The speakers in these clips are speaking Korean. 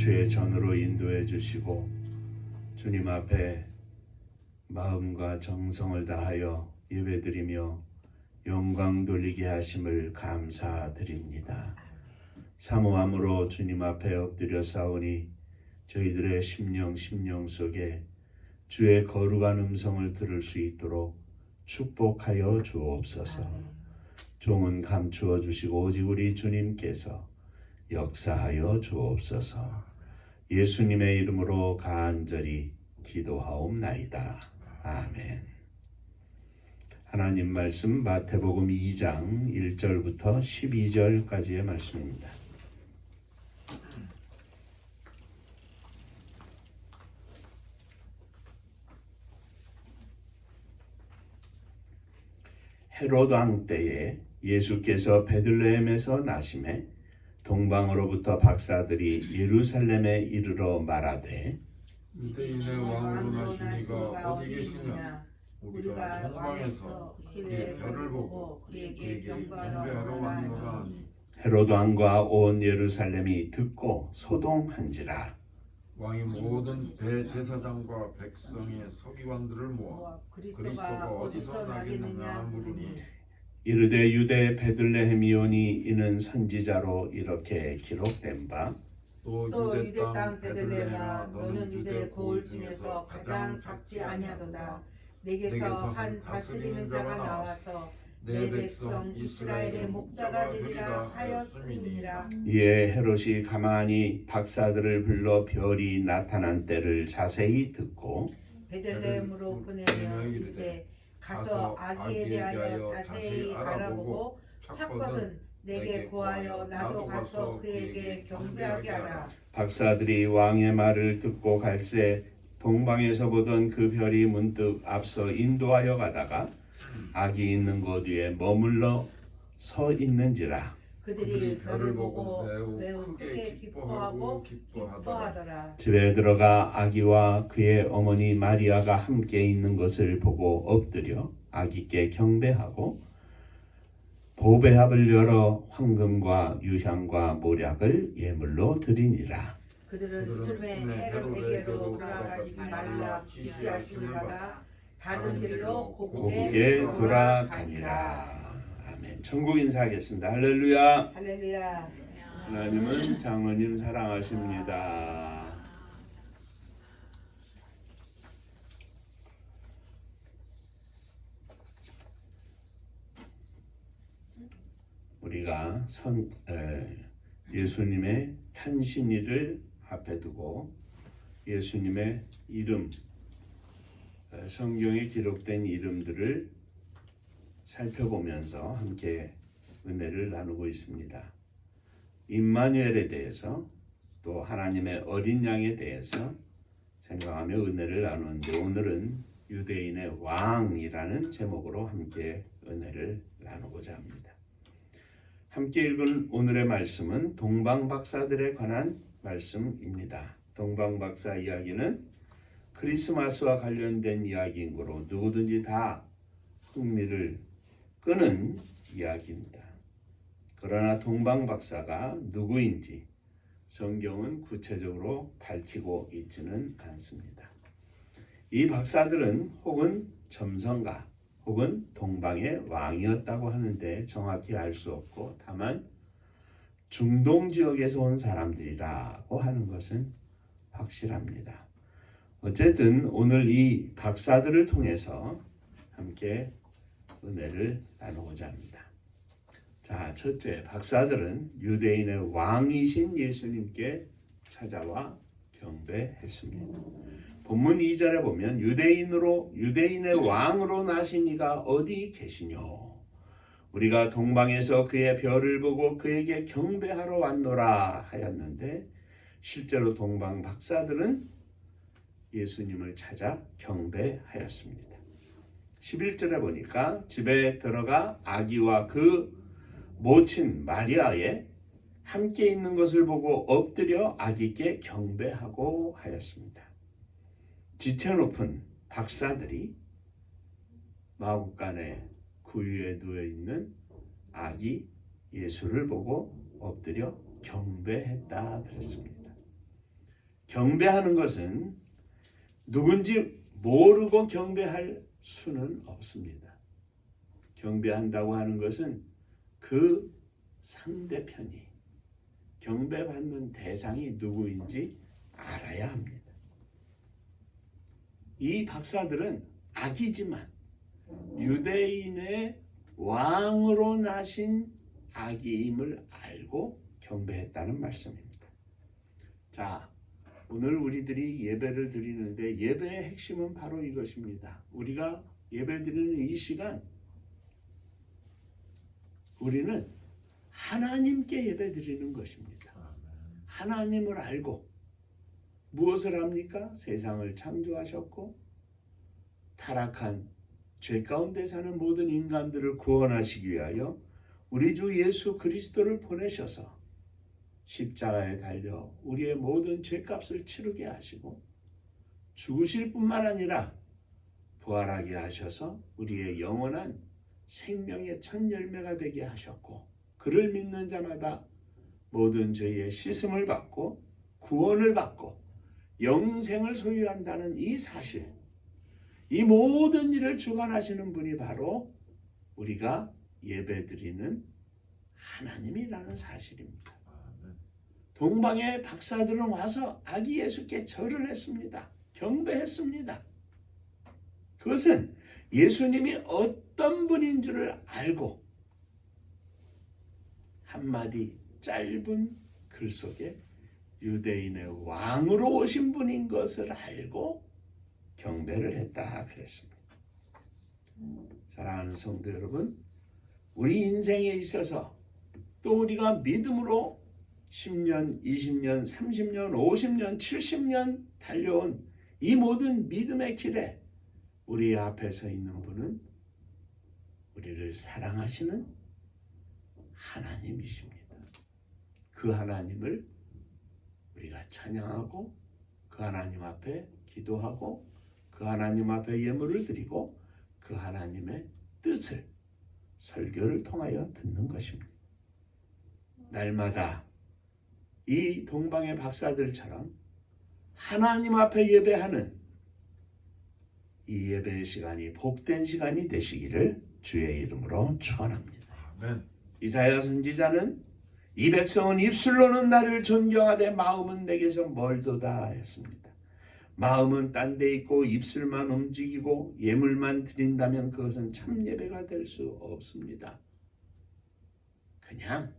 주의 전으로 인도해 주시고 주님 앞에 마음과 정성을 다하여 예배드리며 영광 돌리게 하심을 감사드립니다. 사모함으로 주님 앞에 엎드려 싸우니 저희들의 심령 속에 주의 거룩한 음성을 들을 수 있도록 축복하여 주옵소서. 종은 감추어 주시고 오직 우리 주님께서 역사하여 주옵소서. 예수님의 이름으로 간절히 기도하옵나이다. 아멘. 하나님 말씀 마태복음 2장 1절부터 12절까지의 말씀입니다. 헤롯 왕 때에 예수께서 베들레헴에서 나심에 동방으로부터 박사들이 예루살렘에 이르러 말하되 유대인의 왕으로 나시니가 어디 계시냐? 우리가 동방에서 그의 별을 보고 그에게 경배하러 왔노라. 헤롯 왕과 온 예루살렘이 듣고 소동한지라. 왕이 모든 대제사장과 백성의 서기관들을 모아 그리스도가 어디서 나겠느냐 물으니 이르되 유대 베들레헴이오니 이는 선지자로 이렇게 기록된 바 또 유대 땅 베들레헴아 너는 유대 고을 중에서 가장 작지 아니하도다. 내게서 한 다스리는 자가 나와서 내 백성 이스라엘의 목자가 되리라 하였음이니라. 이에 헤롯이 가만히 박사들을 불러 별이 나타난 때를 자세히 듣고 베들레헴으로 보내며 이르되 가서 아기에 대하여 자세히 알아보고 찾거든 내게 고하여 나도 가서 그에게 경배하게 하라. 박사들이 왕의 말을 듣고 갈새 동방에서 보던 그 별이 문득 앞서 인도하여 가다가 아기 있는 곳 위에 머물러 서 있는지라. 그들이 별을 보고 매우 크게 기뻐하더라. 집에 들어가 아기와 그의 어머니 마리아가 함께 있는 것을 보고 엎드려 아기께 경배하고 보배합을 열어 황금과 유향과 모략을 예물로 드리니라. 그들은 꿈에 헤롯에게로 돌아가지 말라 지시하심을 받아 다른 길로 고국에 돌아가니라. 아멘. 천국 인사하겠습니다. 할렐루야. 할렐루야. 하나님은 장로님 사랑하십니다. 우리가 예수님의 탄신일을 앞에 두고 예수님의 이름, 성경에 기록된 이름들을 살펴보면서 함께 은혜를 나누고 있습니다. 임마누엘에 대해서 또 하나님의 어린 양에 대해서 생각하며 은혜를 나누는데 오늘은 유대인의 왕이라는 제목으로 함께 은혜를 나누고자 합니다. 함께 읽은 오늘의 말씀은 동방박사들에 관한 말씀입니다. 동방박사 이야기는 크리스마스와 관련된 이야기인 거로 누구든지 다 흥미를 끄는 이야기입니다. 그러나 동방박사가 누구인지 성경은 구체적으로 밝히고 있지는 않습니다. 이 박사들은 혹은 점성가 혹은 동방의 왕이었다고 하는데 정확히 알 수 없고 다만 중동 지역에서 온 사람들이라고 하는 것은 확실합니다. 어쨌든 오늘 이 박사들을 통해서 함께 은혜를 나누고자 합니다. 자, 첫째, 박사들은 유대인의 왕이신 예수님께 찾아와 경배했습니다. 본문 2절에 보면 유대인의 왕으로 나신 이가 어디 계시뇨? 우리가 동방에서 그의 별을 보고 그에게 경배하러 왔노라 하였는데 실제로 동방 박사들은 예수님을 찾아 경배하였습니다. 11절에 보니까 집에 들어가 아기와 그 모친 마리아의 함께 있는 것을 보고 엎드려 아기께 경배하고 하였습니다. 지체 높은 박사들이 마구간에 구유에 누워 있는 아기 예수를 보고 엎드려 경배했다 그랬습니다. 경배하는 것은 누군지 모르고 경배할 수는 없습니다. 경배한다고 하는 것은 그 상대편이, 경배받는 대상이 누구인지 알아야 합니다. 이 박사들은 아기지만 유대인의 왕으로 나신 아기임을 알고 경배했다는 말씀입니다. 자, 오늘 우리들이 예배를 드리는데 예배의 핵심은 바로 이것입니다. 우리가 예배 드리는 이 시간, 우리는 하나님께 예배 드리는 것입니다. 하나님을 알고 무엇을 합니까? 세상을 창조하셨고 타락한 죄 가운데 사는 모든 인간들을 구원하시기 위하여 우리 주 예수 그리스도를 보내셔서 십자가에 달려 우리의 모든 죄값을 치르게 하시고 죽으실 뿐만 아니라 부활하게 하셔서 우리의 영원한 생명의 첫 열매가 되게 하셨고, 그를 믿는 자마다 모든 죄의 씻음을 받고 구원을 받고 영생을 소유한다는 이 사실, 이 모든 일을 주관하시는 분이 바로 우리가 예배드리는 하나님이라는 사실입니다. 동방의 박사들은 와서 아기 예수께 절을 했습니다. 경배했습니다. 그것은 예수님이 어떤 분인 줄을 알고 한마디 짧은 글 속에 유대인의 왕으로 오신 분인 것을 알고 경배를 했다 그랬습니다. 사랑하는 성도 여러분, 우리 인생에 있어서 또 우리가 믿음으로 10년, 20년, 30년, 50년, 70년 달려온 이 모든 믿음의 길에 우리 앞에 서 있는 분은 우리를 사랑하시는 하나님이십니다. 그 하나님을 우리가 찬양하고 그 하나님 앞에 기도하고 그 하나님 앞에 예물을 드리고 그 하나님의 뜻을 설교를 통하여 듣는 것입니다. 날마다 이 동방의 박사들처럼 하나님 앞에 예배하는 이 예배의 시간이 복된 시간이 되시기를 주의 이름으로 축원합니다. 아멘. 이사야 선지자는 이 백성은 입술로는 나를 존경하되 마음은 내게서 멀도다 했습니다. 마음은 딴 데 있고 입술만 움직이고 예물만 드린다면 그것은 참 예배가 될 수 없습니다. 그냥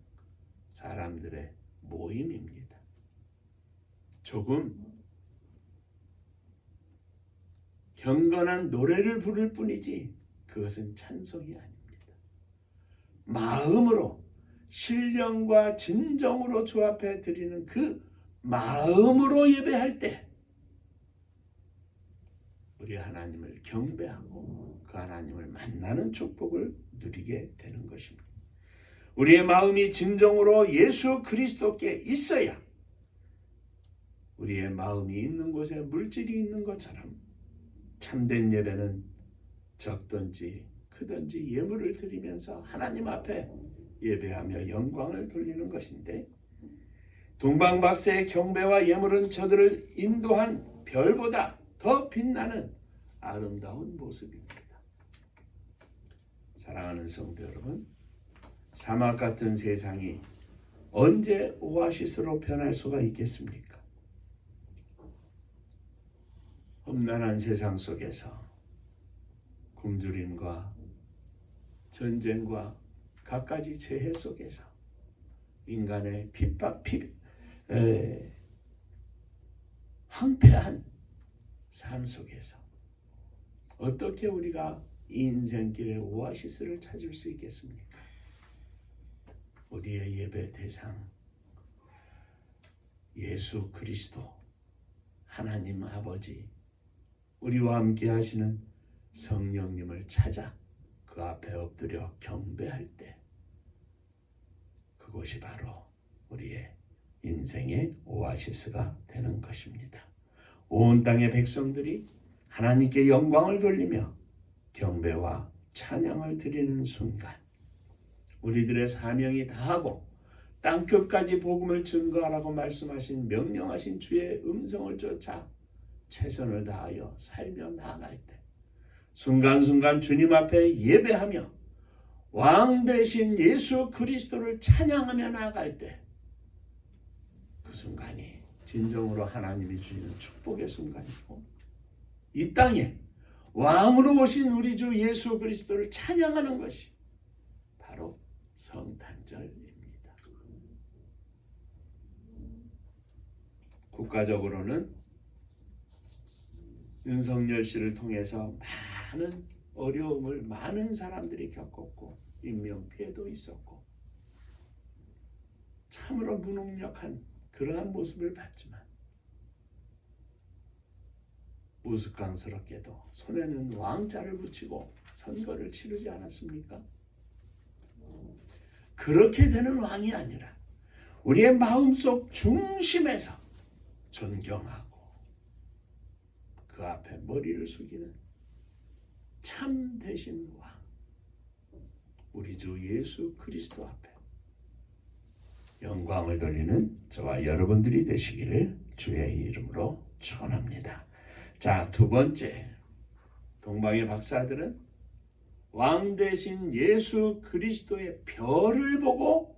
사람들의 모임입니다. 조금 경건한 노래를 부를 뿐이지 그것은 찬송이 아닙니다. 마음으로 신령과 진정으로 주 앞에 드리는 그 마음으로 예배할 때 우리 하나님을 경배하고 그 하나님을 만나는 축복을 누리게 되는 것입니다. 우리의 마음이 진정으로 예수 그리스도께 있어야 우리의 마음이 있는 곳에 물질이 있는 것처럼 참된 예배는 적든지 크든지 예물을 드리면서 하나님 앞에 예배하며 영광을 돌리는 것인데, 동방박사의 경배와 예물은 저들을 인도한 별보다 더 빛나는 아름다운 모습입니다. 사랑하는 성도 여러분, 사막 같은 세상이 언제 오아시스로 변할 수가 있겠습니까? 험난한 세상 속에서 굶주림과 전쟁과 갖가지 재해 속에서 인간의 황폐한 삶 속에서 어떻게 우리가 인생길의 오아시스를 찾을 수 있겠습니까? 우리의 예배 대상 예수 그리스도 하나님 아버지, 우리와 함께 하시는 성령님을 찾아 그 앞에 엎드려 경배할 때 그곳이 바로 우리의 인생의 오아시스가 되는 것입니다. 온 땅의 백성들이 하나님께 영광을 돌리며 경배와 찬양을 드리는 순간 우리들의 사명이 다하고 땅끝까지 복음을 증거하라고 말씀하신 명령하신 주의 음성을 쫓아 최선을 다하여 살며 나아갈 때 순간순간 주님 앞에 예배하며 왕 대신 예수 그리스도를 찬양하며 나아갈 때 그 순간이 진정으로 하나님이 주시는 축복의 순간이고 이 땅에 왕으로 오신 우리 주 예수 그리스도를 찬양하는 것이 바로 성탄절입니다. 국가적으로는 윤석열 씨를 통해서 많은 어려움을 많은 사람들이 겪었고 인명피해도 있었고 참으로 무능력한 그러한 모습을 봤지만 우스꽝스럽게도 손에는 왕자를 붙이고 선거를 치르지 않았습니까? 그렇게 되는 왕이 아니라 우리의 마음속 중심에서 존경하고 그 앞에 머리를 숙이는 참 되신 왕 우리 주 예수 그리스도 앞에 영광을 돌리는 저와 여러분들이 되시기를 주의 이름으로 축원합니다. 자, 두 번째, 동방의 박사들은 왕 대신 예수 그리스도의 별을 보고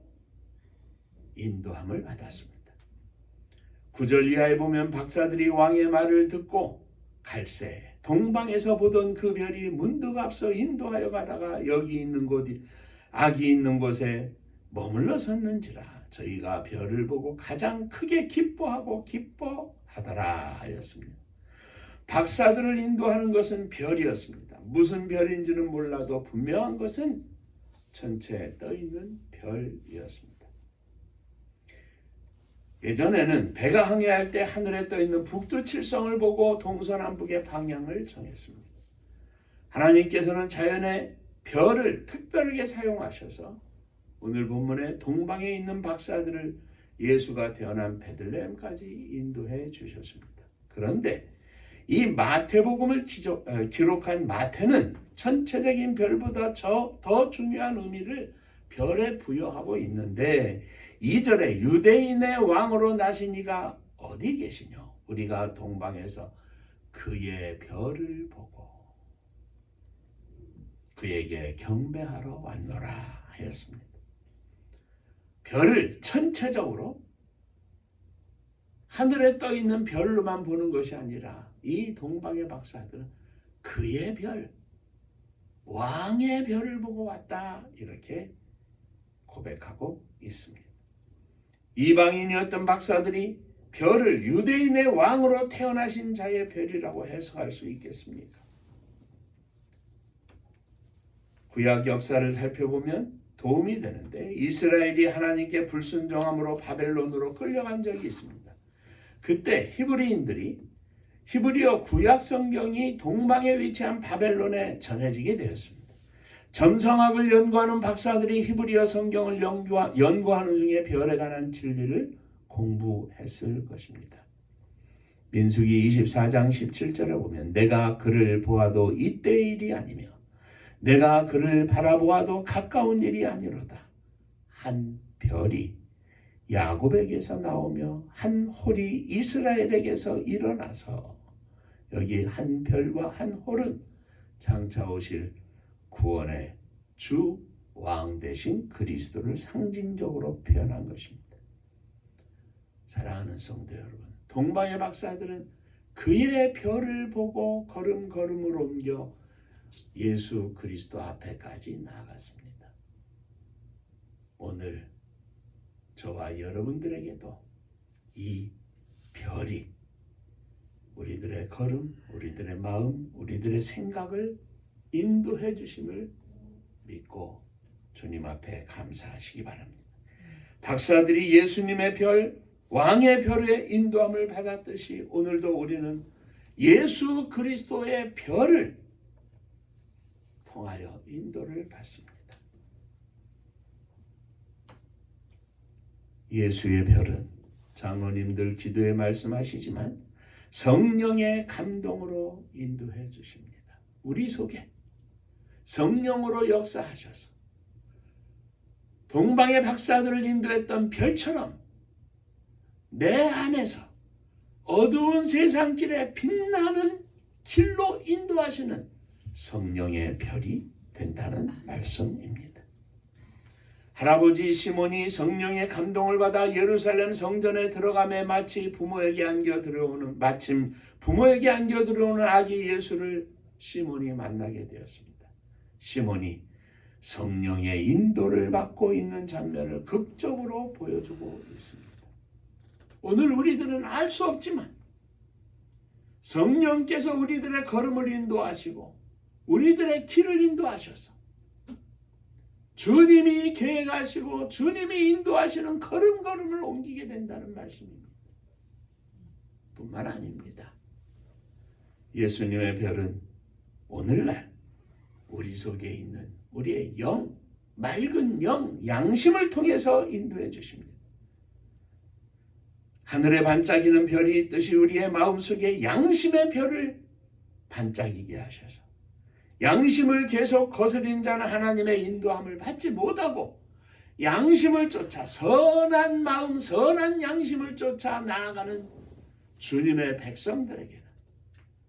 인도함을 받았습니다. 9절 이하에 보면 박사들이 왕의 말을 듣고 갈새 동방에서 보던 그 별이 문득 앞서 인도하여 가다가 여기 있는 곳이 악이 있는 곳에 머물러 섰는지라 저희가 별을 보고 가장 크게 기뻐하더라 하였습니다. 박사들을 인도하는 것은 별이었습니다. 무슨 별인지는 몰라도 분명한 것은 전체에 떠있는 별이었습니다. 예전에는 배가 항해할 때 하늘에 떠있는 북두칠성을 보고 동서남북의 방향을 정했습니다. 하나님께서는 자연의 별을 특별하게 사용하셔서 오늘 본문에 동방에 있는 박사들을 예수가 태어난 베들레헴까지 인도해 주셨습니다. 그런데 이 마태복음을 기록한 마태는 전체적인 별보다 더 중요한 의미를 별에 부여하고 있는데 2절에 유대인의 왕으로 나신 이가 어디 계시뇨? 우리가 동방에서 그의 별을 보고 그에게 경배하러 왔노라 하였습니다. 별을 전체적으로 하늘에 떠있는 별로만 보는 것이 아니라 이 동방의 박사들은 그의 별, 왕의 별을 보고 왔다 이렇게 고백하고 있습니다. 이방인이었던 박사들이 별을 유대인의 왕으로 태어나신 자의 별이라고 해석할 수 있겠습니까? 구약 역사를 살펴보면 도움이 되는데 이스라엘이 하나님께 불순종함으로 바벨론으로 끌려간 적이 있습니다. 그때 히브리인들이 히브리어 구약 성경이 동방에 위치한 바벨론에 전해지게 되었습니다. 점성학을 연구하는 박사들이 히브리어 성경을 연구하는 중에 별에 관한 진리를 공부했을 것입니다. 민수기 24장 17절에 보면 내가 그를 보아도 이때의 일이 아니며 내가 그를 바라보아도 가까운 일이 아니로다. 한 별이 야곱에게서 나오며 한 홀이 이스라엘에게서 일어나서 여기 한 별과 한 홀은 장차 오실 구원의 주 왕 대신 그리스도를 상징적으로 표현한 것입니다. 사랑하는 성도 여러분, 동방의 박사들은 그의 별을 보고 걸음걸음을 옮겨 예수 그리스도 앞에까지 나아갔습니다. 오늘 저와 여러분들에게도 이 별이 우리들의 걸음, 우리들의 마음, 우리들의 생각을 인도해 주심을 믿고 주님 앞에 감사하시기 바랍니다. 박사들이 예수님의 별, 왕의 별의 인도함을 받았듯이 오늘도 우리는 예수 그리스도의 별을 통하여 인도를 받습니다. 예수의 별은 장로님들 기도에 말씀하시지만 성령의 감동으로 인도해 주십니다. 우리 속에 성령으로 역사하셔서 동방의 박사들을 인도했던 별처럼 내 안에서 어두운 세상길에 빛나는 길로 인도하시는 성령의 별이 된다는 말씀입니다. 할아버지 시몬이 성령의 감동을 받아 예루살렘 성전에 들어가매 마침 부모에게 안겨 들어오는 아기 예수를 시몬이 만나게 되었습니다. 시몬이 성령의 인도를 받고 있는 장면을 극적으로 보여주고 있습니다. 오늘 우리들은 알 수 없지만 성령께서 우리들의 걸음을 인도하시고 우리들의 길을 인도하셔서 주님이 계획하시고 주님이 인도하시는 걸음걸음을 옮기게 된다는 말씀입니다. 뿐만 아닙니다. 예수님의 별은 오늘날 우리 속에 있는 우리의 영, 맑은 영, 양심을 통해서 인도해 주십니다. 하늘에 반짝이는 별이 있듯이 우리의 마음속에 양심의 별을 반짝이게 하셔서 양심을 계속 거스린 자는 하나님의 인도함을 받지 못하고 양심을 쫓아 선한 마음, 선한 양심을 쫓아 나아가는 주님의 백성들에게는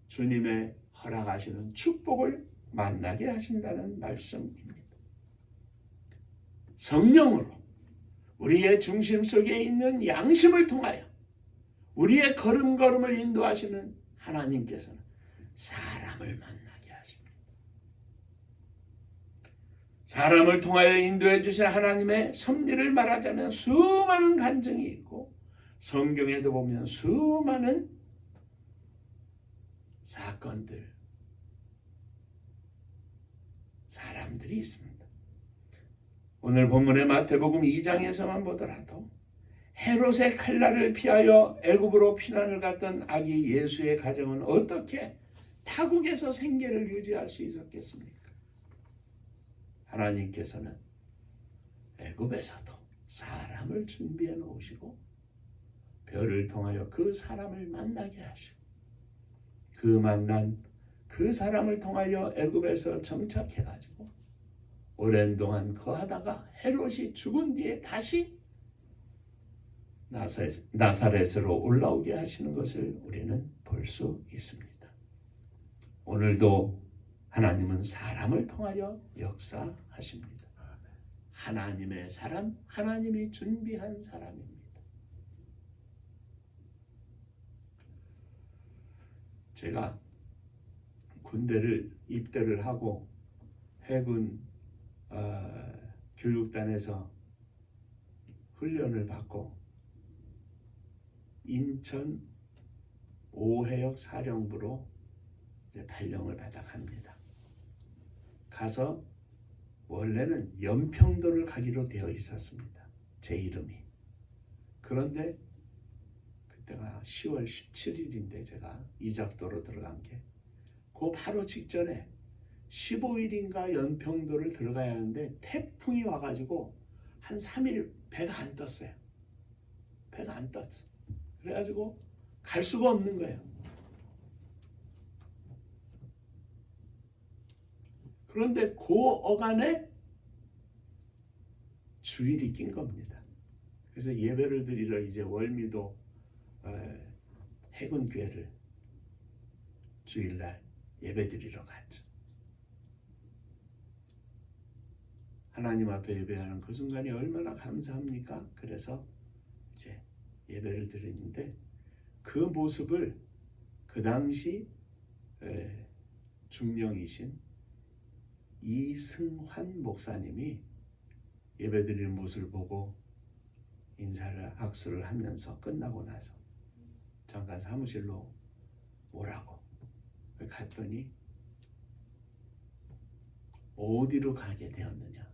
주님의 허락하시는 축복을 만나게 하신다는 말씀입니다. 성령으로 우리의 중심 속에 있는 양심을 통하여 우리의 걸음걸음을 인도하시는 하나님께서는 사람을 만나게 하십니다. 사람을 통하여 인도해 주신 하나님의 섭리를 말하자면 수많은 간증이 있고 성경에도 보면 수많은 사건들, 사람들이 있습니다. 오늘 본문의 마태복음 2장에서만 보더라도 헤롯의 칼날을 피하여 애굽으로 피난을 갔던 아기 예수의 가정은 어떻게 타국에서 생계를 유지할 수 있었겠습니까? 하나님께서는 애굽에서도 사람을 준비해 놓으시고 별을 통하여 그 사람을 만나게 하시고 그 만난 그 사람을 통하여 애굽에서 정착해가지고 오랜 동안 거하다가 헤롯이 죽은 뒤에 다시 나사렛으로 올라오게 하시는 것을 우리는 볼 수 있습니다. 오늘도 하나님은 사람을 통하여 역사하십니다. 하나님의 사람, 하나님이 준비한 사람입니다. 제가 군대를 입대를 하고 해군 교육단에서 훈련을 받고 인천 오해역 사령부로 이제 발령을 받아 갑니다. 가서 원래는 연평도를 가기로 되어 있었습니다. 제 이름이. 그런데 그때가 10월 17일인데 제가 이작도로 들어간 게 그 바로 직전에 15일인가 연평도를 들어가야 하는데 태풍이 와가지고 한 3일 배가 안 떴어요. 배가 안 떴어. 그래가지고 갈 수가 없는 거예요. 그런데 그 어간에 주일이 낀 겁니다. 그래서 예배를 드리러 이제 월미도 해군교회를 주일날 예배 드리러 갔죠. 하나님 앞에 예배하는 그 순간이 얼마나 감사합니까? 그래서 이제 예배를 드리는데 그 모습을 그 당시 중령이신 이승환 목사님이 예배드리는 모습을 보고 인사를 악수를 하면서 끝나고 나서 잠깐 사무실로 오라고 갔더니 어디로 가게 되었느냐.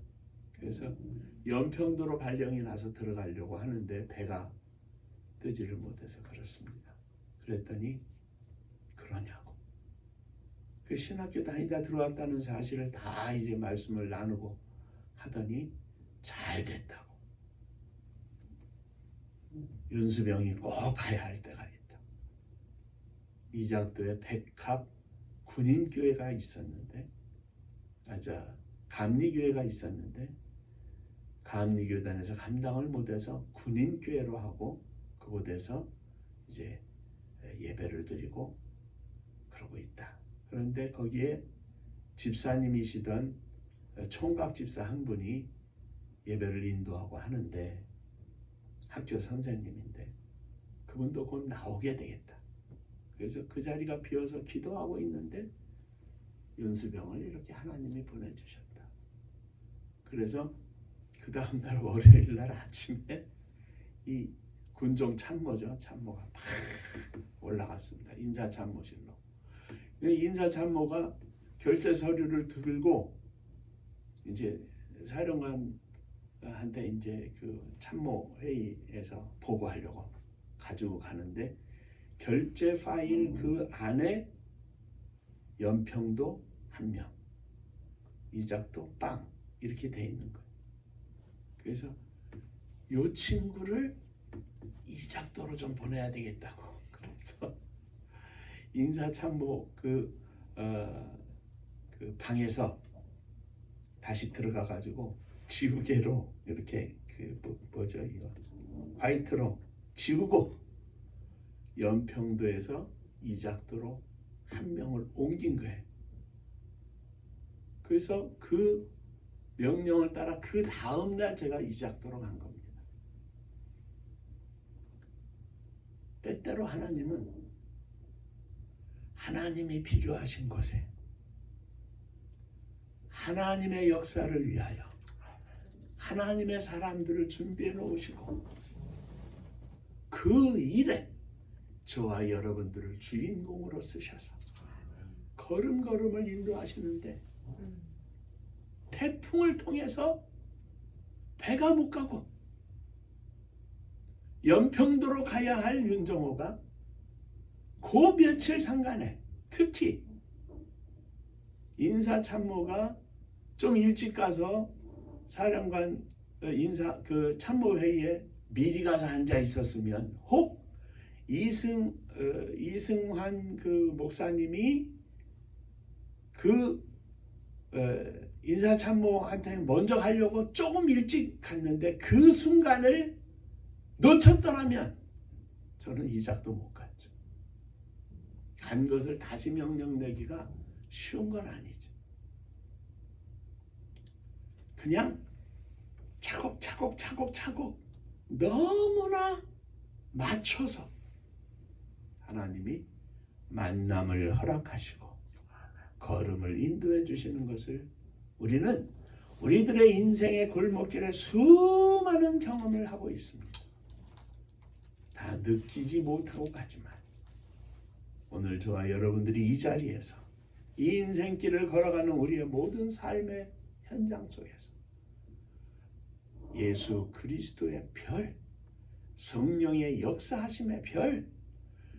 그래서 연평도로 발령이 나서 들어가려고 하는데 배가 뜨지를 못해서 그렇습니다. 그랬더니 그러냐고. 그 신학교 다니다 들어왔다는 사실을 다 이제 말씀을 나누고 하더니 잘 됐다고. 윤수병이 꼭 가야 할 때가 있다. 이작도에 백합 군인교회가 있었는데, 감리교회가 있었는데 감리교단에서 감당을 못해서 군인교회로 하고 그곳에서 이제 예배를 드리고 그러고 있다. 그런데 거기에 집사님이시던 총각 집사 한 분이 예배를 인도하고 하는데 학교 선생님인데 그분도 곧 나오게 되겠다. 그래서 그 자리가 비어서 기도하고 있는데 윤수병을 이렇게 하나님이 보내주셨다. 그래서 그 다음날 월요일 날 아침에 이 군종 참모죠. 참모가 막 올라갔습니다. 인사참모실로. 인사참모가 결제 서류를 들고 이제 사령관한테 이제 그 참모 회의에서 보고하려고 가지고 가는데 결제 파일 그 안에 연평도 1명, 이작도 빵 이렇게 돼 있는 거예요. 그래서 이 친구를 이작도로 좀 보내야 되겠다고. 그래서 인사참모 그 방에서 다시 들어가 가지고 지우개로 이렇게 뭐죠 이거 화이트로 지우고 연평도에서 이작도로 1명을 옮긴 거예요. 그래서 그 명령을 따라 그 다음 날 제가 이작도로 간 겁니다. 때때로 하나님은 하나님이 필요하신 곳에 하나님의 역사를 위하여 하나님의 사람들을 준비해 놓으시고 그 일에 저와 여러분들을 주인공으로 쓰셔서 걸음걸음을 인도하시는데 태풍을 통해서 배가 못 가고 연평도로 가야 할 윤정호가 그 며칠 상간에 특히 인사참모가 좀 일찍 가서 사령관 인사 그 참모회의에 미리 가서 앉아 있었으면 혹 이승환 그 목사님이 그 인사참모한테 먼저 가려고 조금 일찍 갔는데 그 순간을 놓쳤더라면 저는 이작도 못 갔죠. 간 것을 다시 명령 내기가 쉬운 건 아니죠. 그냥 차곡차곡 너무나 맞춰서 하나님이 만남을 허락하시고 걸음을 인도해 주시는 것을 우리는 우리들의 인생의 골목길에 수많은 경험을 하고 있습니다. 다 느끼지 못하고 가지만 오늘 저와 여러분들이 이 자리에서 이 인생길을 걸어가는 우리의 모든 삶의 현장 속에서 예수 그리스도의 별, 성령의 역사하심의 별,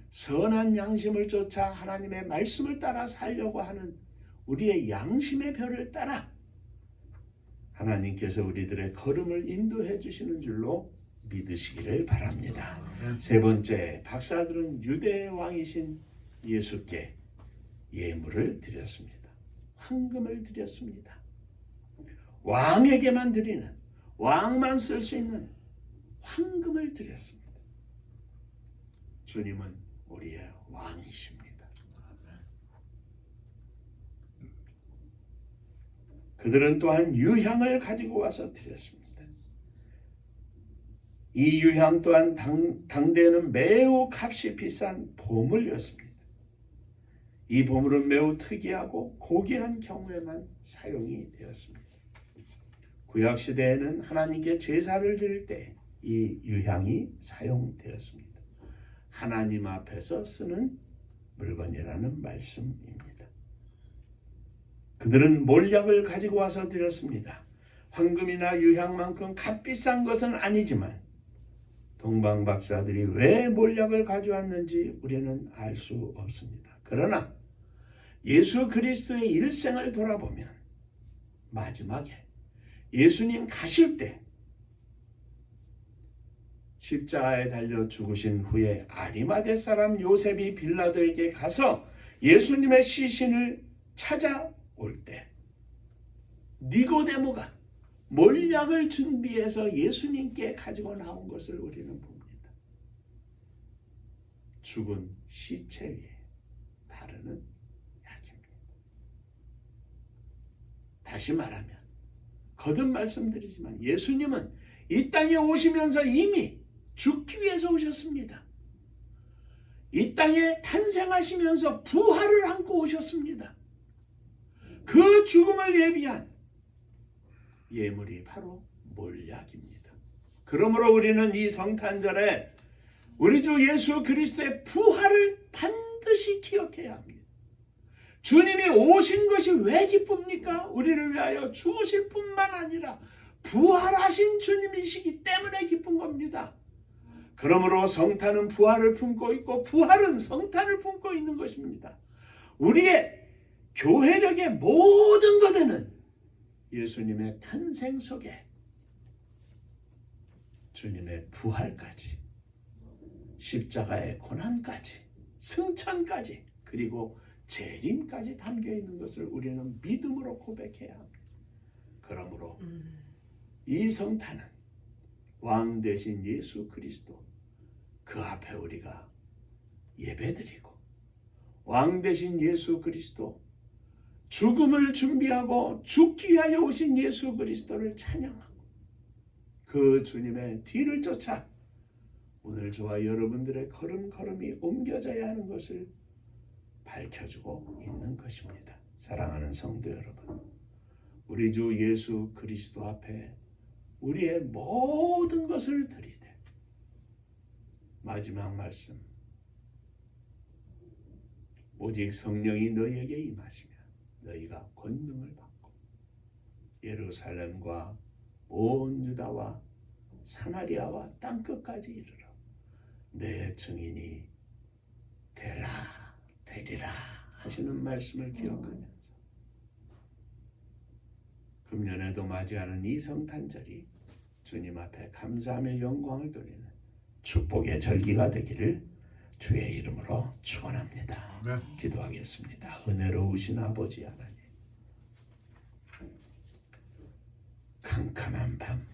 선한 양심을 쫓아 하나님의 말씀을 따라 살려고 하는 우리의 양심의 별을 따라 하나님께서 우리들의 걸음을 인도해 주시는 줄로 믿으시기를 바랍니다. 세 번째, 박사들은 유대 왕이신 예수께 예물을 드렸습니다. 황금을 드렸습니다. 왕에게만 드리는, 왕만 쓸 수 있는 황금을 드렸습니다. 주님은 우리의 왕이십니다. 그들은 또한 유향을 가지고 와서 드렸습니다. 이 유향 또한 당대에는 매우 값이 비싼 보물이었습니다. 이 보물은 매우 특이하고 고귀한 경우에만 사용이 되었습니다. 구약 시대에는 하나님께 제사를 드릴 때 이 유향이 사용되었습니다. 하나님 앞에서 쓰는 물건이라는 말씀입니다. 그들은 몰약을 가지고 와서 드렸습니다. 황금이나 유향만큼 값비싼 것은 아니지만 동방 박사들이 왜 몰약을 가져왔는지 우리는 알 수 없습니다. 그러나 예수 그리스도의 일생을 돌아보면 마지막에 예수님 가실 때 십자가에 달려 죽으신 후에 아리마대 사람 요셉이 빌라도에게 가서 예수님의 시신을 찾아올 때 니고데모가 몰약을 준비해서 예수님께 가지고 나온 것을 우리는 봅니다. 죽은 시체 위에 바르는 약입니다. 다시 말하면 거듭 말씀드리지만 예수님은 이 땅에 오시면서 이미 죽기 위해서 오셨습니다. 이 땅에 탄생하시면서 부활을 안고 오셨습니다. 그 죽음을 예비한 예물이 바로 몰약입니다. 그러므로 우리는 이 성탄절에 우리 주 예수 그리스도의 부활을 반드시 기억해야 합니다. 주님이 오신 것이 왜 기쁩니까? 우리를 위하여 죽으실 뿐만 아니라 부활하신 주님이시기 때문에 기쁜 겁니다. 그러므로 성탄은 부활을 품고 있고 부활은 성탄을 품고 있는 것입니다. 우리의 교회력의 모든 것에는 예수님의 탄생 속에 주님의 부활까지, 십자가의 고난까지, 승천까지, 그리고 재림까지 담겨 있는 것을 우리는 믿음으로 고백해야 합니다. 그러므로 이 성탄은 왕 대신 예수 그리스도 그 앞에 우리가 예배드리고 왕 대신 예수 그리스도 죽음을 준비하고 죽기 위하여 오신 예수 그리스도를 찬양하고 그 주님의 뒤를 쫓아 오늘 저와 여러분들의 걸음걸음이 옮겨져야 하는 것을 밝혀주고 있는 것입니다. 사랑하는 성도 여러분, 우리 주 예수 그리스도 앞에 우리의 모든 것을 드리되 마지막 말씀, 오직 성령이 너희에게 임하시면 너희가 권능을 받고 예루살렘과 온 유다와 사마리아와 땅끝까지 이르러 내 증인이 되리라 하시는 말씀을 기억하면서 금년에도 맞이하는 이 성탄절이 주님 앞에 감사하며 영광을 돌리는 축복의 절기가 되기를 주의 이름으로 축원합니다. 네. 기도하겠습니다. 은혜로우신 아버지 하나님, 캄캄한 밤,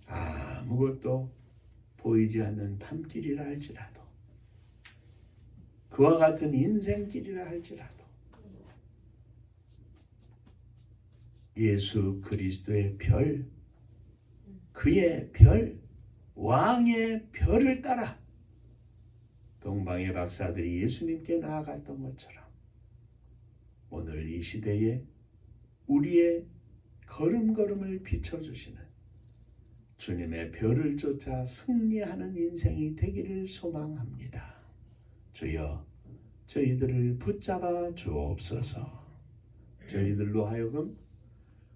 아무것도 보이지 않는 밤길이라 할지라도, 그와 같은 인생길이라 할지라도 예수 그리스도의 별, 그의 별, 왕의 별을 따라 동방의 박사들이 예수님께 나아갔던 것처럼 오늘 이 시대에 우리의 걸음걸음을 비춰주시는 주님의 별을 쫓아 승리하는 인생이 되기를 소망합니다. 주여, 저희들을 붙잡아 주옵소서. 저희들로 하여금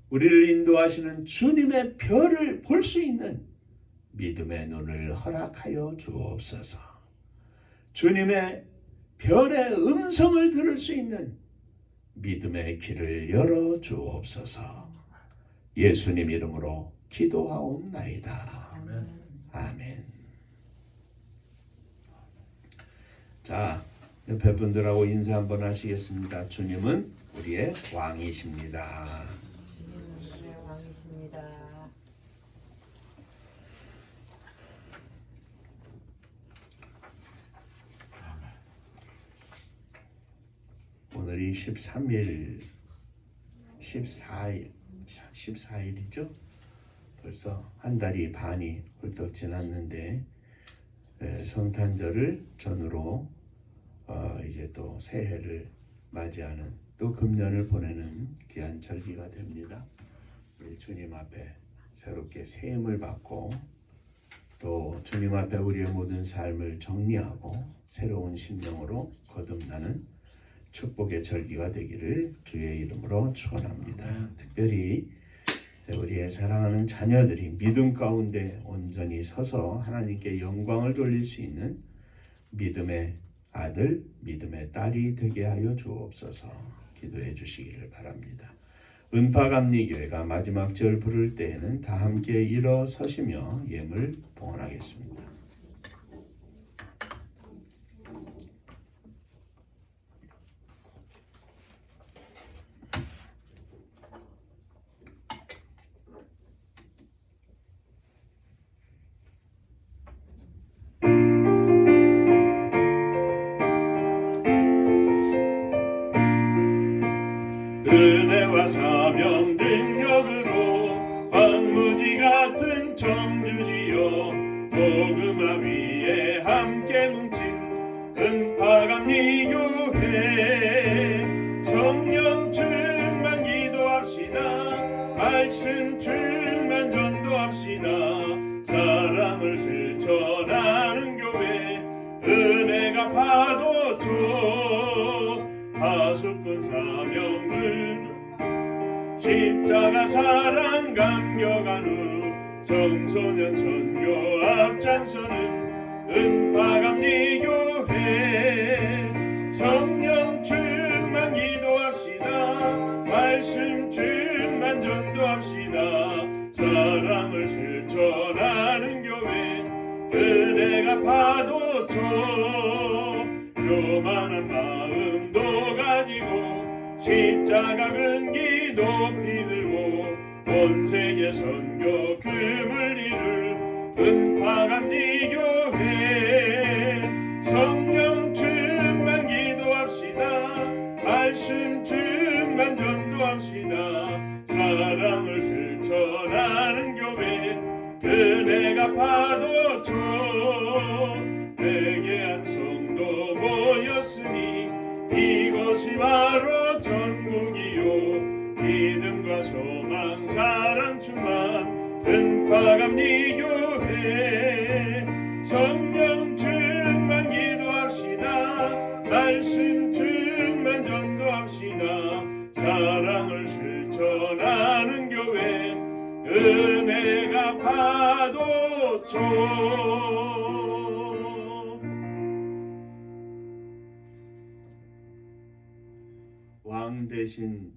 우리를 인도하시는 주님의 별을 볼 수 있는 믿음의 눈을 허락하여 주옵소서. 주님의 별의 음성을 들을 수 있는 믿음의 길을 열어 주옵소서. 예수님 이름으로 기도하옵나이다. 아멘. 자, 옆에 분들하고 인사 한번 하시겠습니다. 주님은 우리의 왕이십니다. 주님은 우리의 왕이십니다. 오늘이 14일이죠. 벌써 한 달이 반이 훌쩍 지났는데 성탄절을 전후로 이제 또 새해를 맞이하는 또 금년을 보내는 귀한 절기가 됩니다. 우리 주님 앞에 새롭게 세임을 받고 또 주님 앞에 우리의 모든 삶을 정리하고 새로운 심령으로 거듭나는 축복의 절기가 되기를 주의 이름으로 축원합니다. 특별히 우리의 사랑하는 자녀들이 믿음 가운데 온전히 서서 하나님께 영광을 돌릴 수 있는 믿음의 아들, 믿음의 딸이 되게 하여 주옵소서. 기도해 주시기를 바랍니다. 은파감리교회가 마지막 절 부를 때에는 다 함께 일어서시며 예물 봉헌하겠습니다. 힘과 사명 능력으로 황무지 같은 청주지요 복음화 위에 함께 뭉친 은파감리 교회 성령 충만 기도합시다 말씀 충만 전도합시다 사랑을 실천하는 교회 은혜가 파도쳐 파수꾼 사명을 십자가 사랑 감격한 후 청소년 선교 앞장서는 은파감리 교회 성령 충만 기도합시다 말씀 충만 전도합시다 사랑을 실천하는 교회 은혜가 파도쳐 교만한 마음도 가지고 십자가 근기 높이 들고 온 세계 선교 금을 이룰 은파감리 교회 성령 충만 기도합시다 말씀 충만 전도합시다 사랑을 실천하는 교회 은혜가 파도쳐 회개한 성도 모였으니 이곳이 바로 전국이요 믿음과 소망 사랑 충만 은파감리 교회 성령 충만 기도합시다 말씀 충만 전도합시다 사랑을 실천하는 교회 은혜가 파도쳐 왕 대신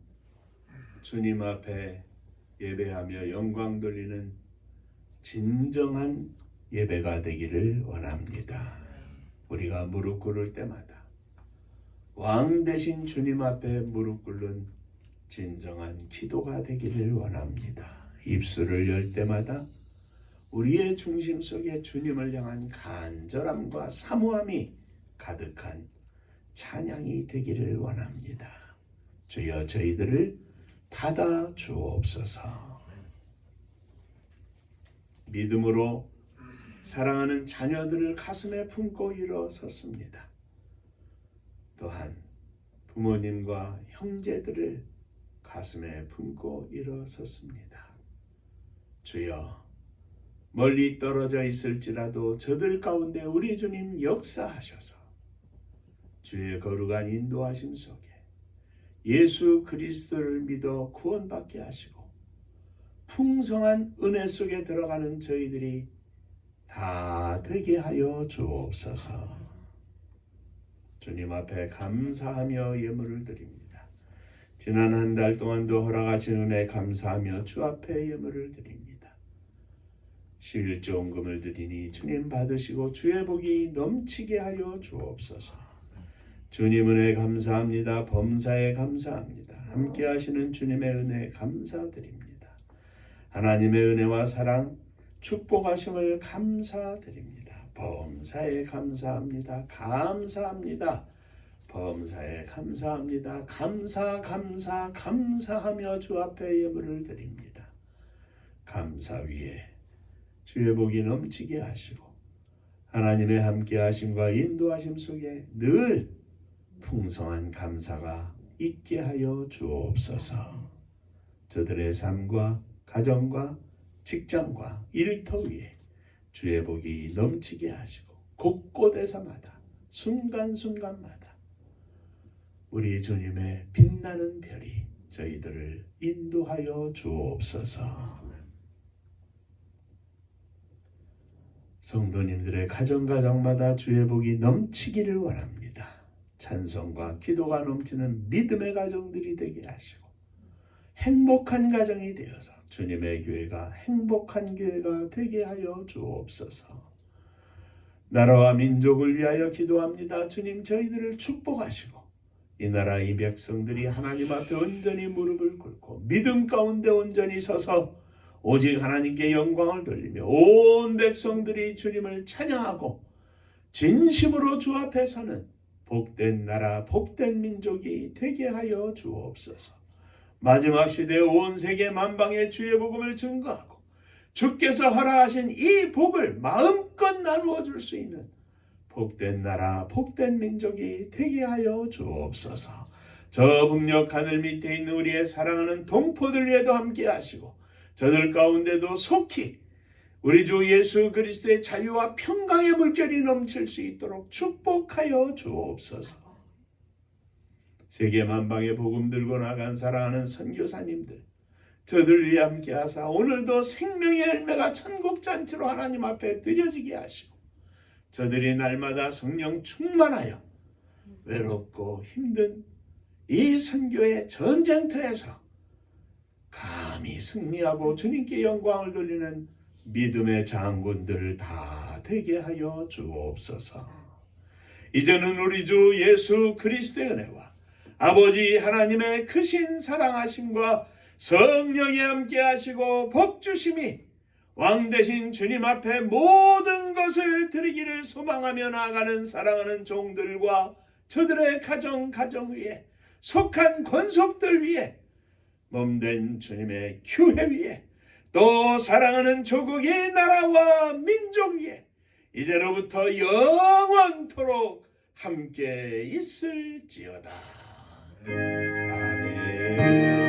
주님 앞에 예배하며 영광 돌리는 진정한 예배가 되기를 원합니다. 우리가 무릎 꿇을 때마다 왕 대신 주님 앞에 무릎 꿇는 진정한 기도가 되기를 원합니다. 입술을 열 때마다 우리의 중심 속에 주님을 향한 간절함과 사모함이 가득한 찬양이 되기를 원합니다. 주여 저희들을 받아 주옵소서. 믿음으로 사랑하는 자녀들을 가슴에 품고 일어섰습니다. 또한 부모님과 형제들을 가슴에 품고 일어섰습니다. 주여 멀리 떨어져 있을지라도 저들 가운데 우리 주님 역사하셔서 주의 거룩한 인도하심 속에 예수 그리스도를 믿어 구원받게 하시고 풍성한 은혜 속에 들어가는 저희들이 다 되게 하여 주옵소서. 주님 앞에 감사하며 예물을 드립니다. 지난 한 달 동안도 허락하신 은혜 감사하며 주 앞에 예물을 드립니다. 11조 헌금을 드리니 주님 받으시고 주의 복이 넘치게 하여 주옵소서. 주님 은혜 감사합니다. 범사에 감사합니다. 함께 하시는 주님의 은혜 감사드립니다. 하나님의 은혜와 사랑 축복하심을 감사드립니다. 범사에 감사합니다. 감사합니다. 범사에 감사합니다. 감사하며 주 앞에 예물을 드립니다. 감사 위에 주의 복이 넘치게 하시고 하나님의 함께 하심과 인도하심 속에 늘 풍성한 감사가 있게 하여 주옵소서. 저들의 삶과 가정과 직장과 일터 위에 주의 복이 넘치게 하시고 곳곳에서마다 순간순간마다 우리 주님의 빛나는 별이 저희들을 인도하여 주옵소서. 성도님들의 가정마다 주의 복이 넘치기를 원합니다. 찬송과 기도가 넘치는 믿음의 가정들이 되게 하시고 행복한 가정이 되어서 주님의 교회가 행복한 교회가 되게 하여 주옵소서. 나라와 민족을 위하여 기도합니다. 주님 저희들을 축복하시고 이 나라 이 백성들이 하나님 앞에 온전히 무릎을 꿇고 믿음 가운데 온전히 서서 오직 하나님께 영광을 돌리며 온 백성들이 주님을 찬양하고 진심으로 주 앞에 서는 복된 나라 복된 민족이 되게 하여 주옵소서. 마지막 시대 온 세계 만방에 주의 복음을 증거하고 주께서 허락하신 이 복을 마음껏 나누어 줄 수 있는 복된 나라, 복된 민족이 되게 하여 주옵소서. 저 북녘 하늘 밑에 있는 우리의 사랑하는 동포들 위에도 함께 하시고 저들 가운데도 속히 우리 주 예수 그리스도의 자유와 평강의 물결이 넘칠 수 있도록 축복하여 주옵소서. 세계 만방의 복음 들고 나간 사랑하는 선교사님들, 저들 위해 함께 하사 오늘도 생명의 열매가 천국 잔치로 하나님 앞에 드려지게 하시고 저들이 날마다 성령 충만하여 외롭고 힘든 이 선교의 전쟁터에서 감히 승리하고 주님께 영광을 돌리는 믿음의 장군들 다 되게 하여 주옵소서. 이제는 우리 주 예수 그리스도의 은혜와 아버지 하나님의 크신 사랑하심과 성령이 함께 하시고 복주심이 왕 되신 주님 앞에 모든 것을 드리기를 소망하며 나아가는 사랑하는 종들과 저들의 가정 위에 속한 권속들 위에 몸된 주님의 교회 위에 또 사랑하는 조국의 나라와 민족 위에 이제로부터 영원토록 함께 있을지어다. 아멘.